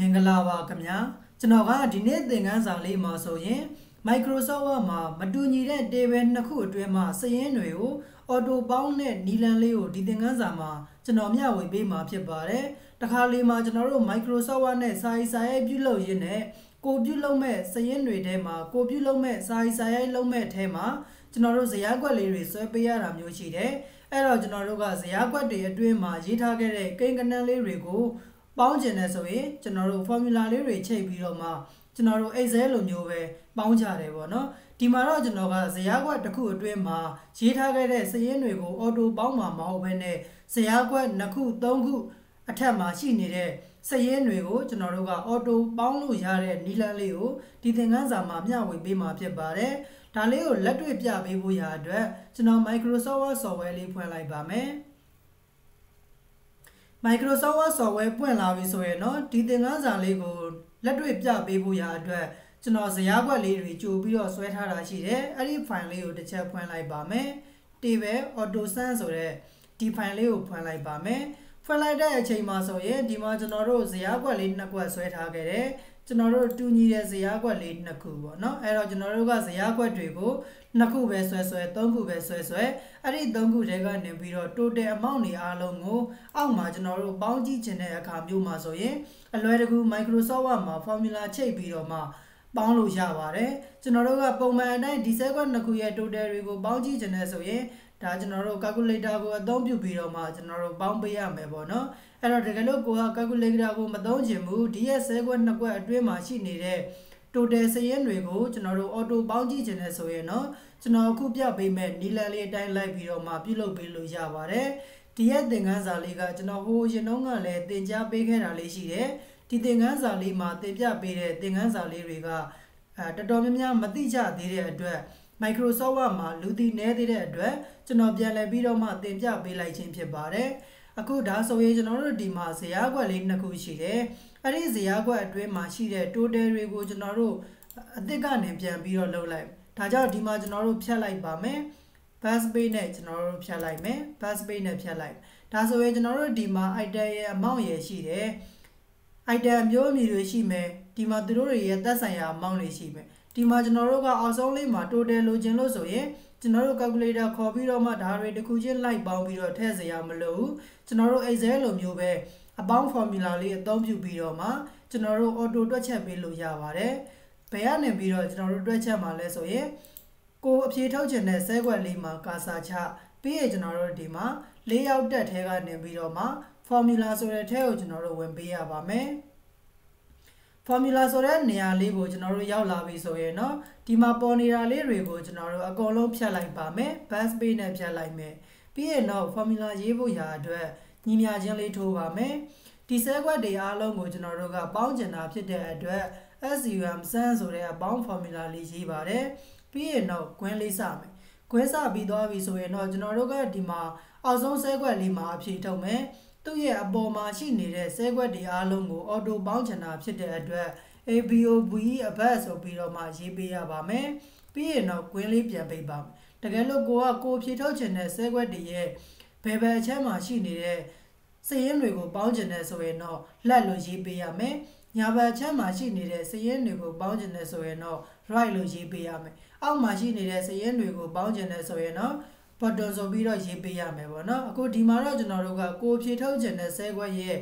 င်္ဂလာပါခင်ဗျာကျွန်တော်ကဒီနေ့သင်ခန်းစာလေးမှာဆိုရင် Microsoft Word မှာမတူညီတဲ့ table နှစ်ခုအတွင်းမှာစာရင်းတွေကို auto ပေါင်းတဲ့နည်းလမ်းလေးကိုဒီသင်ခန်းစာမှာကျွန်တော်မျှဝေပေးမှာဖြစ်ပါတယ်တခါလေမှာကျွန်တော်တို့ Microsoft Word နဲ့စာရိုက်ပြုလုပ်ရင်းနဲ့ကိုပြုလုပ်မဲ့စာရင်းတွေထဲမှာကိုပြုလုပ်မဲ့စာရိုက်လုပ်မဲ့ထဲမှာကျွန်တော်တို့ဇယားကွက်လေးတွေဆွဲပေးရတာမျိုးရှိတယ်အဲ့တော့ကျွန်တော်တို့ကဇယားကွက်တွေအတွင်းမှာရေးထားခဲ့တဲ့ကိန်းဂဏန်းလေးတွေကိုပေါင်းကျင်တယ်ဆိုရင်ကျွန်တော်တို့ formula လေးတွေချိန်ပြီးတော့မှကျွန်တော်တို့ Excel လိုမျိုးပဲပေါင်းကြတယ်ပေါ့နော်ဒီမှာတော့ကျွန်တော်ကဇယားကွက်တစ်ခုအတွင်းမှာရေးထားခဲ့တဲ့စာရင်းတွေကို auto ပေါင်းမှာမဟုတ်ဘဲနဲ့ဇယားကွက်2ခု3ခုအထက်မှာရှိနေတဲ့စာရင်းတွေကိုကျွန်တော်တို့က auto ပေါင်းလို့ရတဲ့နည်းလမ်းလေးကိုဒီသင်ခန်းစာမှာမျှဝေပေးမှာဖြစ်ပါတယ်ဒါလေးကိုလက်တွေ့ပြပေးဖို့ရာအတွက်ကျွန်တော် Microsoft Word software လေးဖွင့်လိုက်ပါမယ်Microsoft Word software ပွင့်လာပြီဆိုရင်เนาะဒီသင်ခန်းစာလေးကိုလက်တွေ့ပြပေးဖို့ရာအတွက်ကျွန်တော်ဇယားကွက်လေးတွေကြိုပြီးတော့ဆွဲထားတာရှိတယ်အဲ့ဒီ file လေးကိုတစ်ချက်ဖွင့်လိုက်ပါမယ် table auto sum ဆိုတဲ့ဒီ file လေးကိုဖွင့်လိုက်ပါမယ်ဖွင့်လိုက်တဲ့အချိန်မှာဆိုရင်ဒီမှာကျွန်တော်တို့ဇယားကွက်လေးနှစ်ကွက်ဆွဲထားခဲ့တယ်ကျွန်တော်တို့တူညီတဲ့ဇယားကွက်လေးနှစ်ခုပေါ့เนาะအဲ့တော့ကျွန်တော်တို့ကဇယားကွက်တွေကိုနှစ်ခုပဲဆွဲသုံးခုပဲဆွဲအဲ့ဒီသုံးခုတည်းကနေပြီးတော့ total amount တွေအားလုံးကိုအောက်မှာကျွန်တော်တို့ပေါင်းကြည့်ချင်တဲ့အခါမျိုးမှာဆိုရင်အလွယ်တကူ Microsoft Word မှာ formula ချိန်ပြီးတော့မှပေါင်းလို့ရပါတယ်ကျွန်တော်တို့ကပုံမှန်အတိုင်းဒီ set ကွက်နှစ်ခုရဲ့ total တွေကိုပေါင်းကြည့်ချင်တဲ့ဆိုရင်ဒါကျွန်တော်တို့ calculator ကိုအသုံးပြုပြီးတော့မှကျွန်တော်တို့ပေါင်းပေးရမယ်ပေါ့နော်အဲ့တော့တကယ်လို့ကိုက calculator ကိုမသုံးချင်ဘူးဒီရဲ့ set ကွက်နှစ်ကွက်အတွင်းမှာရှိနေတဲ့ total စာရင်းတွေကိုကျွန်တော်တို့ auto ပေါင်းကြည့်ချင်တဲ့ဆိုရင်တော့ကျွန်တော်အခုပြပေးမဲ့နည်းလမ်းလေးအတိုင်းလိုက်ပြီးတော့မှပြုလုပ်ပေးလို့ရပါတယ်ဒီရဲ့သင်ခန်းစာလေးကကျွန်တော်ဟိုရင်တုန်းကလည်းသင်ကြားပေးခဲ့တာလေးရှိတယ်ဒီသင်ခန်းစာလေးမှာသင်ပြပေးတဲ့သင်ခန်းစာလေးတွေကတော်တော်များများမသိကြသေးတဲ့အတွက် Microsoft Word မှာလူသိနေသေးတဲ့အတွက်ကျွန်တော်ပြန်လည်ပြီးတော့မှသင်ပြပေးလိုက်ခြင်းဖြစ်ပါတယ်အခုဒါဆိုရင်ကျွန်တော်တို့ဒီမှာဇယားကွက်လေးနှစ်ခုရှိတယ်အဲ့ဒီဇယားကွက်အတွင်းမှာရှိတဲ့ total တွေကိုကျွန်တော်တို့အသစ်ကနေပြန်ပြီးတော့လုပ်လိုက်ဒါကြောင့်ဒီမှာကျွန်တော်တို့ဖြတ်လိုက်ပါမယ် base page နဲ့ကျွန်တော်တို့ဖြတ်လိုက်မယ် base page နဲ့ဖြတ်လိုက်ဒါဆိုရင်ကျွန်တော်တို့ဒီမှာ item ရဲ့ amount ရဲ့ရှိတယ် item မျိုးအမည်တွေရှိမယ်ဒီမှာသူတို့တွေရဲ့သက်ဆိုင်ရာ amount တွေရှိမယ်ဒီမှာကျွန်တော်တို့ကအောက်ဆုံးလေးမှာ total လိုချင်လို့ဆိုရင်ကျွန်တော်တို့ calculator ခေါ်ပြီးတော့မှဒါတွေတစ်ခုချင်းလိုက်ပေါင်းပြီးတော့ထည့်စရာမလိုဘူးကျွန်တော်တို့ Excel လိုမျိုးပဲအပေါင်း formula လေးအသုံးပြုပြီးတော့မှကျွန်တော်တို့ auto တွက်ချက်ပေးလို့ရပါတယ်ဘယ်ကနေပြီးတော့ကျွန်တော်တို့တွက်ချက်မှာလဲဆိုရင်ကိုအဖြေထုတ်ချင်တဲ့ဆဲကွက်လေးမှာကာစာချပြီးရင်ကျွန်တော်တို့ဒီမှာ၄ရောက်တက်ထဲကနေပြီးတော့မှ formula ဆိုတဲ့ထဲကိုကျွန်တော်တို့ဝင်ပေးရပါမယ်formula ဆိုတဲ့နေရာလေးကိုကျွန်တော်တို့ရောက်လာပြီဆိုရင်เนาะဒီမှာပေါ်နေတာလေးတွေကိုကျွန်တော်တို့အကုန်လုံးဖြတ်လိုက်ပါမယ် base page နဲ့ဖြတ်လိုက်မယ်ပြီးရင်တော့ formula ရေးဖို့ရာအတွက်ညီမျှခြင်းလေးထိုးပါမယ်ဒီဆဲကွက်တွေအားလုံးကိုကျွန်တော်တို့ကပေါင်းကျင်တာဖြစ်တဲ့အတွက် SUM sum ဆိုတဲ့အပေါင်း formula လေးရေးပါတယ်ပြီးရင်တော့ကွင်းလေးစမယ်ကွင်းစပြီးသွားပြီဆိုရင်တော့ကျွန်တော်တို့ကဒီမှာအောက်ဆုံးဆဲကွက်လေးမှာအဖြေထုတ်မယ်သူ့ရဲ့အပေါ်မှာရှိနေတဲ့ဆဲကွက်တွေအားလုံးကို auto ပေါင်းချင်တာဖြစ်တဲ့အတွက် ABOVE အဘတ်ဆိုပြီးတော့မှရေးပေးရပါမယ်ပြီးရင်တော့ကွင်းလေးပြန်ပိတ်ပါမယ်တကယ်လို့ကိုဖြေထုတ်ချင်တဲ့ဆဲကွက်တွေရဲ့ဘယ်အချက်မှာရှိနေတဲ့စာရင်းတွေကိုပေါင်းချင်တဲ့ဆိုရင်တော့လက်လို့ရေးပေးရမယ်ညာဘက်အချက်မှာရှိနေတဲ့စာရင်းတွေကိုပေါင်းချင်တဲ့ဆိုရင်တော့ right လို့ရေးပေးရမယ်အောက်မှာရှိနေတဲ့စာရင်းတွေကိုပေါင်းချင်တဲ့ဆိုရင်တော့ button ဆိုပြီးတော့ရေးပေးရမယ်ပေါ့နော်အခုဒီမှာတော့ကျွန်တော်တို့ကကိုဖြေထုတ်ချင်တဲ့ဆဲကွက်ရဲ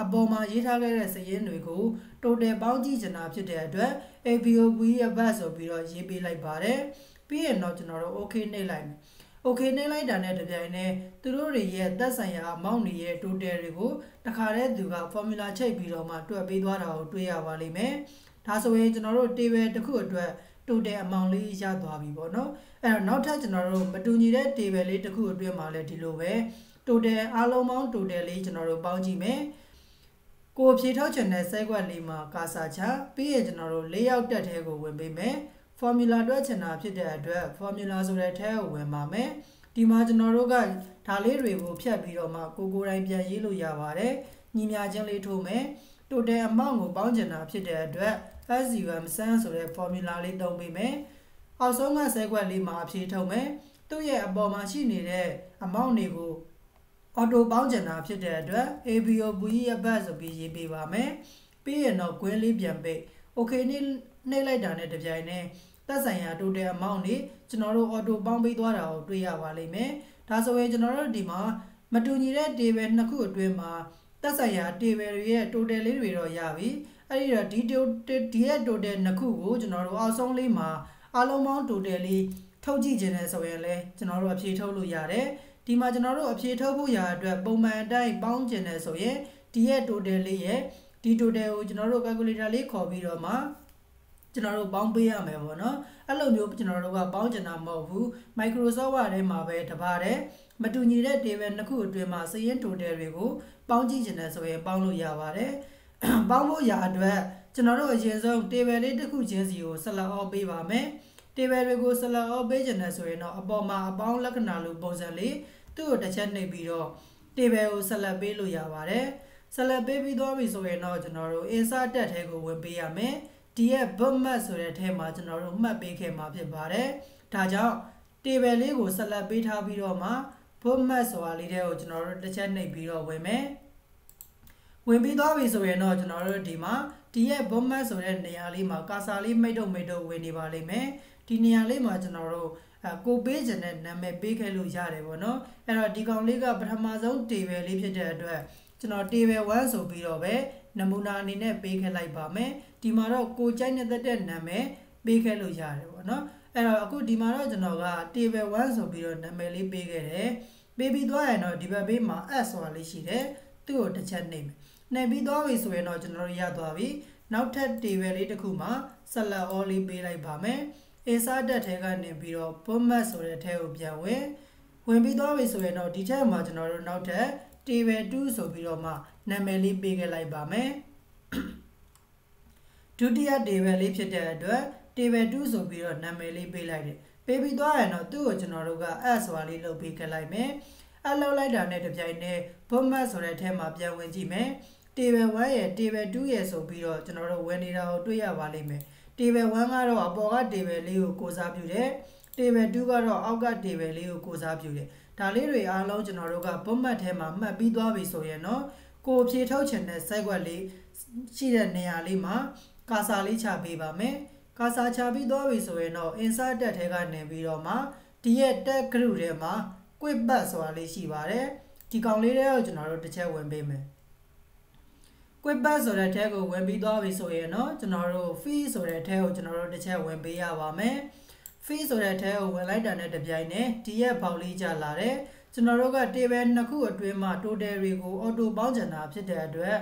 ့အပေါ်မှာရေးထားခဲ့တဲ့စာရင်းတွေကို total ပေါင်းကြည့်ချင်တာဖြစ်တဲ့အတွက် ABOVE အဘတ်ဆိုပြီးတော့ရေးပေးလိုက်ပါတယ်ပြီးရင်တော့ကျွန်တော်တို့ okay နှိပ်လိုက်မယ် okay နှိပ်လိုက်တာနဲ့တပြိုင်နက်သူတို့တွေရဲ့သက်ဆိုင်ရာ amount တွေရဲ့ total တွေကိုတခါတည်းသူက formula ချိန်ပြီးတော့မှတွက်ပေးသွားတာကိုတွေ့ရပါလိမ့်မယ်ဒါဆိုရင်ကျွန်တော်တို့ table တစ်ခုအတွက် total amount လေးရသွားပြီပေါ့နော်အဲ့တော့နောက်ထပ်ကျွန်တော်တို့မတူညီတဲ့ table လေးတစ်ခုအတွင်းမှာလည်းဒီလိုပဲ total အားလုံးပေါင်း total လေးကျွန်တော်တို့ပေါင်းကြည့်မယ်ကိုဖြေထုတ်ချင်တဲ့ဆဲကွက်လေးမှာကာစာချပြီးရင်ကျွန်တော်တို့၄ရောက်တက်ထဲကိုဝင်ပေးမယ် formula တွက်ချင်တာဖြစ်တဲ့အတွက် formula ဆိုတဲ့ထဲကိုဝင်ပါမယ်ဒီမှာကျွန်တော်တို့ကဒါလေးတွေကိုဖြတ်ပြီးတော့မှကိုယ်တိုင်ပြန်ရေးလို့ရပါတယ်ညီမျှခြင်းလေးထိုးမယ် total amount ကိုပေါင်းချင်တာဖြစ်တဲ့အတွက် SUM sum ဆိုတဲ့ formula လေးသုံးပေးမယ်အောက်ဆုံးကဆဲကွက်လေးမှာအဖြေထုတ်မယ်သူ့ရဲ့အပေါ်မှာရှိနေတဲ့ amount တွေကို auto ပေါင်းချင်တာဖြစ်တဲ့အတွက် ABOVE အဘတ်ဆိုပြီးရေးပေးပါမယ် ပေးရင်တော့ ကွင်းလေးပြန်ပိတ် okay နှိပ်လိုက်တာနဲ့တပြိုင်နက်သက်ဆိုင်ရာ total amount တွေကျွန်တော်တို့ auto ပေါင်းပေးသွားတာကိုတွေ့ရပါလိမ့်မယ်ဒါဆိုရင်ကျွန်တော်တို့ဒီမှာမတူညီတဲ့ table နှစ်ခုအတွင်းမှာသက်ဆိုင်ရာ table တွေရဲ့ total လေးတွေတော့ရပြီအဲ့ဒီတော့ဒီရဲ့ total နှစ်ခုကိုကျွန်တော်တို့အောက်ဆုံးလေးမှာအားလုံးပေါင်း total လေးထုတ်ကြည့်ခြင်းနဲ့ဆိုရင်လည်းကျွန်တော်တို့အဖြေထုတ်လို့ရတယ်ဒီမှာကျွန်တော်တို့အဖြေထုတ်ဖို့ရအတွက်ပုံမှန်အတိုင်းပေါင်းခြင်းနဲ့ဆိုရင်ဒီရဲ့ total လေးရဲ့ဒီ total ကိုကျွန်တော်တို့ calculator လေးခေါ်ပြီးတော့မှကျွန်တော်တို့ပေါင်းပေးရမယ်ပေါ့နော်အဲ့လိုမျိုးကျွန်တော်တို့ကပေါင်းချင်တာမဟုတ်ဘူး Microsoft Word ထဲမှာပဲတပါးတဲ့မတူညီတဲ့ table နှစ်ခုအတွင်းမှာစာရင်း total တွေကိုပေါင်းကြည့်ချင်တယ်ဆိုရင်ပေါင်းလို့ရပါတယ်ပေါင်းဖို့ရအတွက်ကျွန်တော်တို့အရင်ဆုံး table လေးတစ်ခုချင်းစီကို select all ပေးပါမယ် table တွေကို select all ပေးချင်တယ်ဆိုရင်တော့အပေါ်မှာအပေါင်းလက္ခဏာလိုပုံစံလေးသူ့ကိုတစ်ချက်နှိပ်ပြီးတော့ table ကို select ပေးလို့ရပါတယ် select ပေးပြီးသွားပြီဆိုရင်တော့ကျွန်တော်တို့ insert tab ထဲကိုဝင်ပေးရမယ်ဒီရဲ့ bookmark ဆိုတဲ့ထဲမှာကျွန်တော်တို့မှတ်ပေးခဲ့မှာဖြစ်ပါတယ်ဒါကြောင့် table လေးကို select ပေးထားပြီးတော့မှ bookmark ဆိုတာလေးထဲကိုကျွန်တော်တို့တစ်ချက်နှိပ်ပြီးတော့ဝင်မယ်ဝင်ပြီးသွားပြီဆိုရင်တော့ကျွန်တော်တို့ဒီမှာဒီရဲ့ bookmark ဆိုတဲ့နေရာလေးမှာကာစာလေးမိတ်တော့ဝင်နေပါလိမ့်မယ်ဒီနေရာလေးမှာကျွန်တော်တို့ကိုပေးခြင်းနဲ့နာမည်ပေးခဲ့လို့ရတယ်ပေါ့နော်အဲ့တော့ဒီကောင်လေးကပထမဆုံး table လေးဖြစ်တဲ့အတွက်ကျွန်တော် table 1ဆိုပြီးတော့ပဲနမူနာအနေနဲ့ပေးခဲ့လိုက်ပါမယ်ဒီမှာတော့ကိုကြိုက်တဲ့နာမည်ပေးခဲ့လို့ရတယ်ပေါ့နော်အဲ့တော့အခုဒီမှာတော့ကျွန်တော်က table 1ဆိုပြီးတော့နာမည်လေးပေးခဲ့တယ်ပေးပြီးသွားရင်တော့ဒီဘက်ဘေးမှာ s ဆိုတာလေးရှိတယ်သူ့ကိုတစ်ချက်နှိပ်မယ်နှိပ်ပြီးသွားပြီဆိုရင်တော့ကျွန်တော်တို့ရသွားပြီနောက်ထပ် table လေးတစ်ခုမှာ select all လေးပေးလိုက်ပါမယ် insert tab ထဲကနေပြီးတော့ bookmark ဆိုတဲ့ထဲကိုပြန်ဝင်ပြီးသွားပြီဆိုရင်တော့ဒီထက်မှာကျွန်တော်တို့နောက်ထပ် table 2ဆိုပြီးတော့မှနာမည်လေးပေးခဲ့လိုက်ပါမယ်ဒုတိယ table လေးဖြစ်တဲ့အတွက် table 2ဆိုပြီးတော့နာမည်လေးပေးလိုက်တယ်ပေးပြီးသွားရင်တော့သူ့ကိုကျွန်တော်တို့က add ဆိုတာလေးလုပ်ပေးခဲ့လိုက်မယ်အလုပ်လိုက်တာနဲ့တပြိုင်နက် bookmark ဆိုတဲ့ထဲမှာပြန်ဝင်ကြည့်မယ် table 1ရဲ့ table 2ရဲ့ဆိုပြီးတော့ကျွန်တော်တို့ဝင်နေတာကိုတွေ့ရပါလိမ့်မယ် table 1ကတော့အပေါ်က table လေးကိုကိုစားပြုတယ် table 2ကတော့အောက်က table လေးကိုကိုစားပြုတယ်ဒါလေးတွေအားလုံးကျွန်တော်တို့က bookmark ထဲမှာမှတ်ပြီးသွားပြီဆိုရင်တော့ကိုဖြေထုတ်ချင်တဲ့ site web လေးရှိတဲ့နေရာလေးမှာကာစာလေးချပေးပါမယ်ကာစာချပြီးသွားပြီဆိုရင်တော့ insert tab ထဲကနေပြီးတော့မှဒီရဲ့ tag group ထဲမှာ quick path ဆိုတာလေးရှိပါတယ်ဒီကောင်လေးတွေကိုကျွန်တော်တို့တစ်ချက်ဝင်ပေးမယ် quick path ဆိုတဲ့ထဲကိုဝင်ပြီးသွားပြီဆိုရင်တော့ကျွန်တော်တို့ fee ဆိုတဲ့ထဲကိုကျွန်တော်တို့တစ်ချက်ဝင်ပေးရပါမယ် fee ဆိုတဲ့ထဲကိုဝင်လိုက်တာနဲ့တပြိုင်နက်ဒီရဲ့ပေါက်လေးကျလာတယ်ကျွန်တော်တို့က table နှစ်ခုအတွင်းမှာ total တွေကို auto ပေါင်းချင်တာဖြစ်တဲ့အတွက်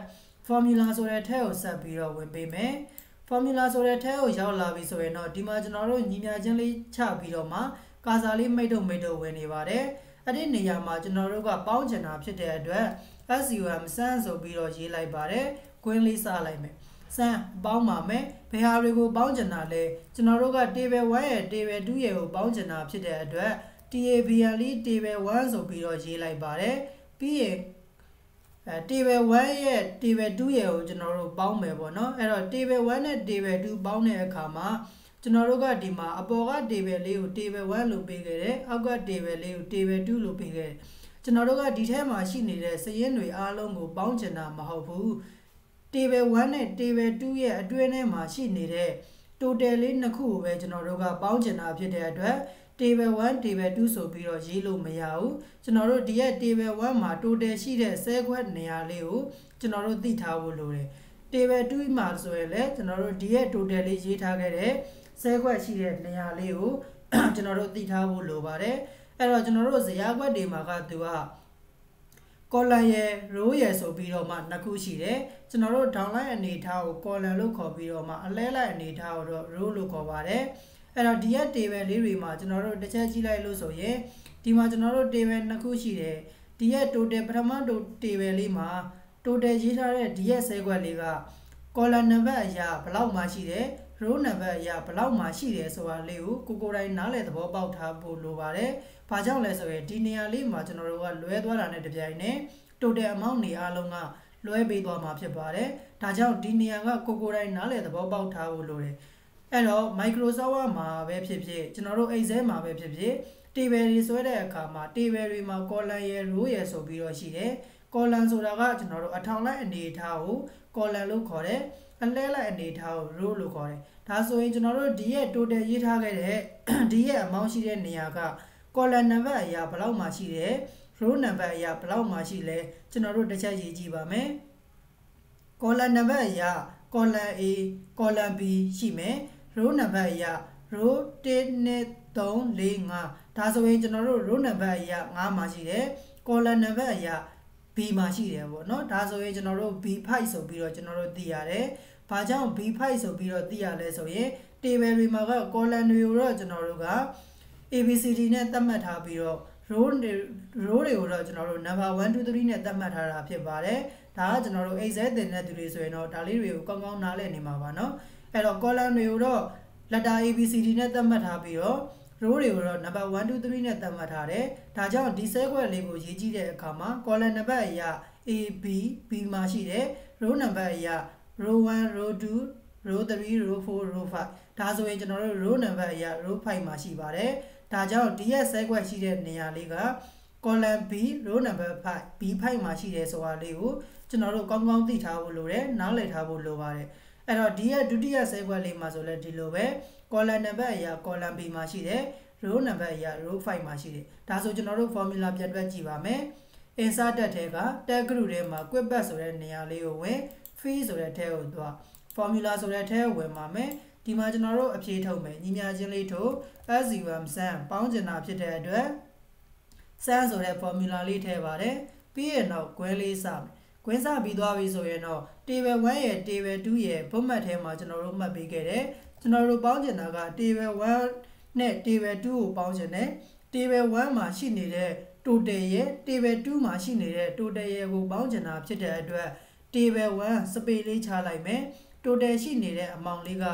formula ဆိုတဲ့ထဲကိုဆက်ပြီးတော့ဝင်ပေးမယ် formula ဆိုတဲ့ထဲကိုရောက်လာပြီဆိုရင်တော့ဒီမှာကျွန်တော်တို့ညီမျှခြင်းလေးချပြီးတော့မှကာစာလေးမိတ်တော့ဝင်နေပါတယ်အဲ့ဒီနေရာမှာကျွန်တော်တို့ကပေါင်းချင်တာဖြစ်တဲ့အတွက် SUM စမ်းဆိုပြီးတော့ရေးလိုက်ပါတယ်ကွင်းလေးစလိုက်မယ်စမ်းပေါင်းပါမယ်ဘယ်ဟာတွေကိုပေါင်းချင်တာလဲကျွန်တော်တို့က table 1ရဲ့ table 2ရဲ့ကိုပေါင်းချင်တာဖြစ်တဲ့အတွက် TABL table 1ဆိုပြီးတော့ရေးလိုက်ပါတယ်ပြီးရင်table 1ရဲ့ table 2ရဲ့ကိုကျွန်တော်တို့ပေါင်းမယ်ပေါ့နော်အဲ့တော့ table 1နဲ့ table 2ပေါင်းတဲ့အခါမှာကျွန်တော်တို့ကဒီမှာအပေါ်က table လေးကို table 1လို့ပေးခဲ့တယ်အောက်က table လေးကို table 2လို့ပေးခဲ့တယ်ကျွန်တော်တို့ကဒီထဲမှာရှိနေတဲ့စာရင်းတွေအားလုံးကိုပေါင်းချင်တာမဟုတ်ဘူး table 1နဲ့ table 2ရဲ့အတွင်းထဲမှာရှိနေတဲ့ total လေးနှစ်ခုကိုပဲကျွန်တော်တို့ကပေါင်းချင်တာဖြစ်တဲ့အတွက် table 1 table 2ဆိုပြီးတော့ရေးလို့မရဘူးကျွန်တော်တို့ဒီရဲ့ table 1မှာ total ရှိတဲ့ cell ခွက်နေရာလေးကိုကျွန်တော်တို့သိထားဖို့လိုတယ် table 2မှာဆိုရင်လည်းကျွန်တော်တို့ဒီရဲ့ total လေးရေးထားခဲ့တဲ့ cell ခွက်ရှိတဲ့နေရာလေးကိုကျွန်တော်တို့သိထားဖို့လိုပါတယ်အဲ့တော့ကျွန်တော်တို့ဇယားခွက်တွေမှာကသူက column ရယ် row ရယ်ဆိုပြီးတော့မှနှစ်ခုရှိတယ်ကျွန်တော်တို့ downline အနေထားကို column လို့ခေါ်ပြီးတော့မှအလဲလိုက်အနေထားကိုတော့ row လို့ခေါ်ပါတယ်အဲ့တော့ဒီရဲ့ table လေးတွေမှာကျွန်တော်တို့တစ်ချက်ကြည့်လိုက်လို့ဆိုရင်ဒီမှာကျွန်တော်တို့ table နှစ်ခုရှိတယ်ဒီရဲ့ total ပထမ table လေးမှာ total ရေးထားတဲ့ဒီရဲ့ cell ခွက်လေးက column နံပါတ်အရာဘယ်လောက်မှရှိတယ် row နံပါတ်အရာဘယ်လောက်မှရှိတယ်ဆိုတာလေးကိုကိုယ်တိုင်နားလည်သဘောပေါက်ထားဖို့လိုပါတယ်။ဘာကြောင့်လဲဆိုရင်ဒီနေရာလေးမှာကျွန်တော်တို့ကလွဲသွားတာနဲ့တပြိုင်နက် total amount တွေအားလုံးကလွဲပေးသွားမှာဖြစ်ပါတယ်။ဒါကြောင့်ဒီနေရာကကိုယ်တိုင်နားလည်သဘောပေါက်ထားဖို့လိုတယ်။အဲ့တော့ Microsoft မှာပဲဖြစ်ဖြစ်ကျွန်တော်တို့ Excel မှာပဲဖြစ်ဖြစ် table တွေဆွဲတဲ့အခါမှာ table တွေမှာ column ရယ် row ရယ်ဆိုပြီးတော့ရှိတယ်။ column ဆိုတာကကျွန်တော်တို့အထောင်လိုက်အနေထားကို column လို့ခေါ်တယ်အလဲလိုက်အနေထားကို row လို့ခေါ်တယ်ဒါဆိုရင်ကျွန်တော်တို့ဒီရဲ့ total ရေးထားခဲ့တဲ့ဒီရဲ့ amount ရှိတဲ့နေရာက column number အရာဘယ်လောက်မှရှိတယ် row number အရာဘယ်လောက်မှရှိလဲကျွန်တော်တို့တစ်ချက်ရေးကြည့်ပါမယ် column number အရာ column A column B ရှိမယ် row number အရာ row 1 2 3 4 5ဒါဆိုရင်ကျွန်တော်တို့ row number အရာ5မှာရှိတယ် column number အရာ B မှာရှိတယ်ပေါ့နော်ဒါဆိုရင်ကျွန်တော်တို့ B5 ဆိုပြီးတော့ကျွန်တော်တို့သိရတယ်ဘာကြောင့် B5 ဆိုပြီးတော့သိရလဲဆိုရင် table တွေမှာက column တွေကိုတော့ကျွန်တော်တို့က ABCD နဲ့သတ်မှတ်ထားပြီးတော့ row တွေကိုတော့ကျွန်တော်တို့ number 1 2 3နဲ့သတ်မှတ်ထားတာဖြစ်ပါတယ်ဒါကကျွန်တော်တို့ Excel သင်တဲ့သူတွေဆိုရင်တော့ဒါလေးတွေကိုကောင်းကောင်းနားလည်နေမှာပါเนาะအဲ့တော့ column တွေကိုတော့ letter ABCD နဲ့သတ်မှတ်ထားပြီးတော့ row တွေကိုတော့ number 1 2 3နဲ့သတ်မှတ်ထားတယ်ဒါကြောင့်ဒီဆဲခွက်လေးကိုရေးကြည့်တဲ့အခါမှာ column number အရာ A B B မှာရှိတယ် row number အရာ row 1 row 2 row 3 row 4 row 5ဒါဆိုရင်ကျွန်တော်တို့ row number အရာ row 5မှာရှိပါတယ်ဒါကြောင့်ဒီရဲ့ဆဲခွက်ရှိတဲ့နေရာလေးက column B row number 5 B5 မှာရှိတယ်ဆိုတာလေးကိုကျွန်တော်တို့ကောင်းကောင်းသိထားဖို့လိုတယ်နားလည်ထားဖို့လိုပါတယ်အဲ့တော့ဒီရဲ့ဒုတိယဆဲခွက်လေးမှာဆိုလဲဒီလိုပဲ column number အရာ column B မှာရှိတယ် row number အရာ row 5မှာရှိတယ်ဒါဆိုကျွန်တော်တို့ formula ပြန်တွက်ကြည့်ပါမယ် insert တက်ထဲက tag group ထဲမှာ quick back ဆိုတဲ့နေရာလေးကိုဝင် field ဆိုတဲ့ထဲကိုသွား formula ဆိုတဲ့ထဲကိုဝင်ပါမယ်ဒီမှာကျွန်တော်တို့အဖြေထုတ်မယ်ညီမချင်းလေးထုတ် S0M sum ပေါင်းကျင်တာဖြစ်တဲ့အတွက် sum ဆိုတဲ့ formula လေးထည့်ပါတယ်ပြီးရင်တော့ ကွင်းလေးစမယ်ကွင်းစပြီးသွားပြီဆိုရင်တော့ table 1ရဲ့ table 2ရဲ့ format ထဲမှာကျွန်တော်တို့မှတ်ပေးခဲ့တယ်ကျွန်တော်တို့ပေါင်းကျင်တာက table 1နဲ့ table 2ကိုပေါင်းကျင်တယ် table 1မှာရှိနေတဲ့ total ရဲ့ table 2မှာရှိနေတဲ့ total ရဲ့ကိုပေါင်းကျင်တာဖြစ်တဲ့အတွက် table 1 space လေးချလိုက်မယ် total ရှိနေတဲ့အမောင်လေးက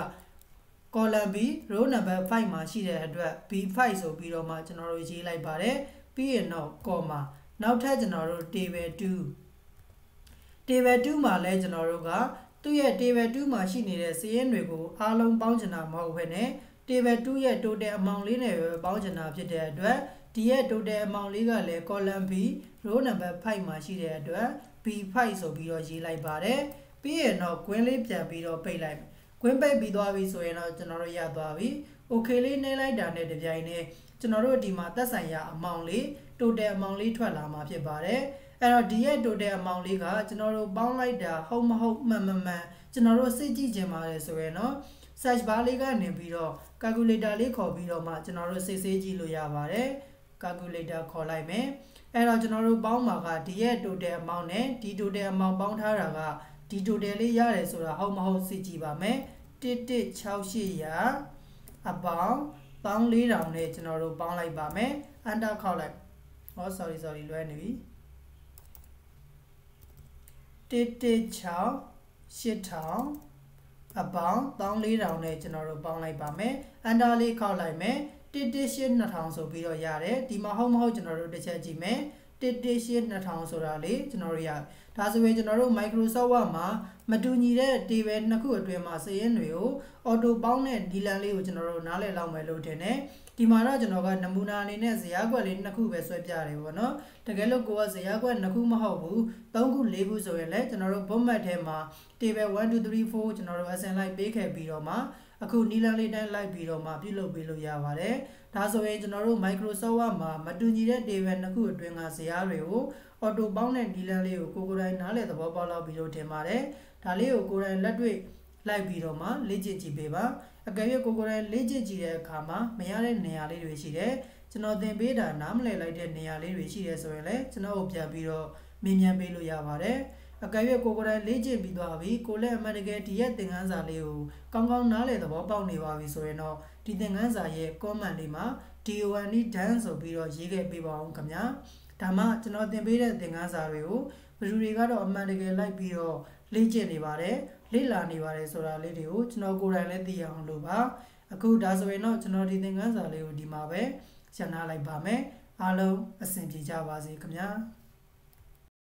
column B row number 5မှာရှိတဲ့အတွက် B5 ဆိုပြီးတော့မှကျွန်တော်တို့ရေးလိုက်ပါတယ်ပြီးရင်တော့ comma နောက်ထပ်ကျွန်တော်တို့ table 2မှာလဲကျွန်တော်တို့ကသူ့ရဲ့ table 2မှာရှိနေတဲ့စာရင်းတွေကိုအားလုံးပေါင်းချင်တာမဟုတ်ဘဲနဲ့ table 2ရဲ့ total amount လေးနဲ့ပဲပေါင်းချင်တာဖြစ်တဲ့အတွက်ဒီရဲ့ total amount လေးကလည်း column B row number 5မှာရှိတဲ့အတွက် B5 ဆိုပြီးတော့ရေးလိုက်ပါတယ်ပြီးရင်တော့ကွင်းလေးပြန်ပြီးတော့ပိတ်လိုက်ကွင်းပိတ်ပြီးသွားပြီဆိုရင်တော့ကျွန်တော်တို့ရသွားပြီ okay လေးနှိပ်လိုက်တာနဲ့တပြိုင်တည်းကျွန်တော်တို့ဒီမှာသက်ဆိုင်ရာ amount လေး total amount လေးထွက်လာမှာဖြစ်ပါတယ်အဲ့တော့ဒီရဲ့ total amount လေးကကျွန်တော်တို့ပေါင်းလိုက်တာဟုတ်မဟုတ်မှန်ကျွန်တော်တို့စစ်ကြည့်ကြပါတယ်ဆိုရင်တော့ search bar လေးကနေပြီးတော့ calculator လေးခေါ်ပြီးတော့မှကျွန်တော်တို့စစ်ဆေးကြည့်လို့ရပါတယ် calculator ခေါ်လိုက်မယ်အဲ့တော့ကျွန်တော်တို့ပေါင်းမှာကဒီရဲ့ total amount နဲ့ဒီ total amount ပေါင်းထားတာကဒီ total လေးရတယ်ဆိုတာဟုတ်မဟုတ်စစ်ကြည့်ပါမယ်11600အပေါင်း14000နဲ့ကျွန်တော်တို့ပေါင်းလိုက်ပါမယ် enter ခေါက်လိုက်sorry လွဲနေပြီ1168000အပေါင်း14000နဲ့ကျွန်တော်တို့ပေါင်းလိုက်ပါမယ် enter လေးခေါက်လိုက်မယ်1182000ဆိုပြီးတော့ရတယ်ဒီမှာဟုတ်မဟုတ်ကျွန်တော်တို့တစ်ချက်ကြည့်မယ်1182000ဆိုတာလေကျွန်တော်တို့ရဒါဆိုရင်ကျွန်တော်တို့ Microsoft Word မှာမတူညီတဲ့ table နှစ်ခုအတွင်းမှာစာရင်းတွေကို auto ပေါင်းတဲ့ဒီလန်လေးကိုကျွန်တော်တို့နားလည်လောက်မယ်လို့ထင်တယ်ဒီမှာတော့ကျွန်တော်ကနမူနာအနေနဲ့ဇယားကွက်လေးနှစ်ခုပဲဆွဲပြတယ်ပေါ့နော်တကယ်လို့ကိုကဇယားကွက်နှစ်ခုမဟုတ်ဘူး3ခု4ခုဆိုရင်လည်းကျွန်တော်တို့ format ထဲမှာ table 1 2 3 4ကျွန်တော်တို့ assign လိုက်ပေးခဲ့ပြီးတော့မှအခုနီလန်လေးတိုင်းလိုက်ပြီးတော့မှပြုလုပ်ပေးလို့ရပါတယ်ဒါဆိုရင်ကျွန်တော်တို့ Microsoft Word မှာမတူညီတဲ့ table နှစ်ခုအတွင်းကဇယားတွေကို auto ပေါင်းတဲ့နီလန်လေးကိုကိုယ်တိုင်နားလည်သဘောပေါက်လောက်ပြီးလို့ထင်ပါတယ်ဒါလေးကိုကိုယ်တိုင်လက်တွေ့လိုက်ပြီးတော့မှလေ့ကျင့်ကြည့်ပေးပါအကယ်၍ကိုယ်တိုင်လေ့ကျင့်ကြည့်တဲ့အခါမှာမရတဲ့နေရာလေးတွေရှိတယ်ကျွန်တော်သင်ပေးတာနားမလည်လိုက်တဲ့နေရာလေးတွေရှိတယ်ဆိုရင်လည်းကျွန်တော်ကိုပြန်ပြီးတော့မြင်မြန်ပေးလို့ရပါတယ်အကယ်၍ကိုယ်တိုင်လေ့ကျင့်ပြီးသွားပြီကိုလည်းအမှန်တကယ်ဒီရဲ့သင်ခန်းစာလေးကိုကောင်းကောင်းနားလည်သဘောပေါက်နေပါပြီဆိုရင်တော့ဒီသင်ခန်းစာရဲ့ comment လေးမှာ DONE done ဆိုပြီးတော့ရေးခဲ့ပေးပါအောင်ခင်ဗျာဒါမှကျွန်တော်သင်ပေးတဲ့သင်ခန်းစာတွေကိုဘယ်သူတွေကတော့အမှန်တကယ်လိုက်ပြီးတော့လေ့ကျင့်နေပါတယ်လေ့လာနေပါတယ်ဆိုတာလေးတွေကိုကျွန်တော်ကိုယ်တိုင်လည်းသိရအောင်လို့ပါအခုဒါဆိုရင်တော့ကျွန်တော်ဒီသင်ခန်းစာလေးကိုဒီမှာပဲရှင်းထားလိုက်ပါမယ်အားလုံးအဆင်ပြေကြပါစေခင်ဗျာ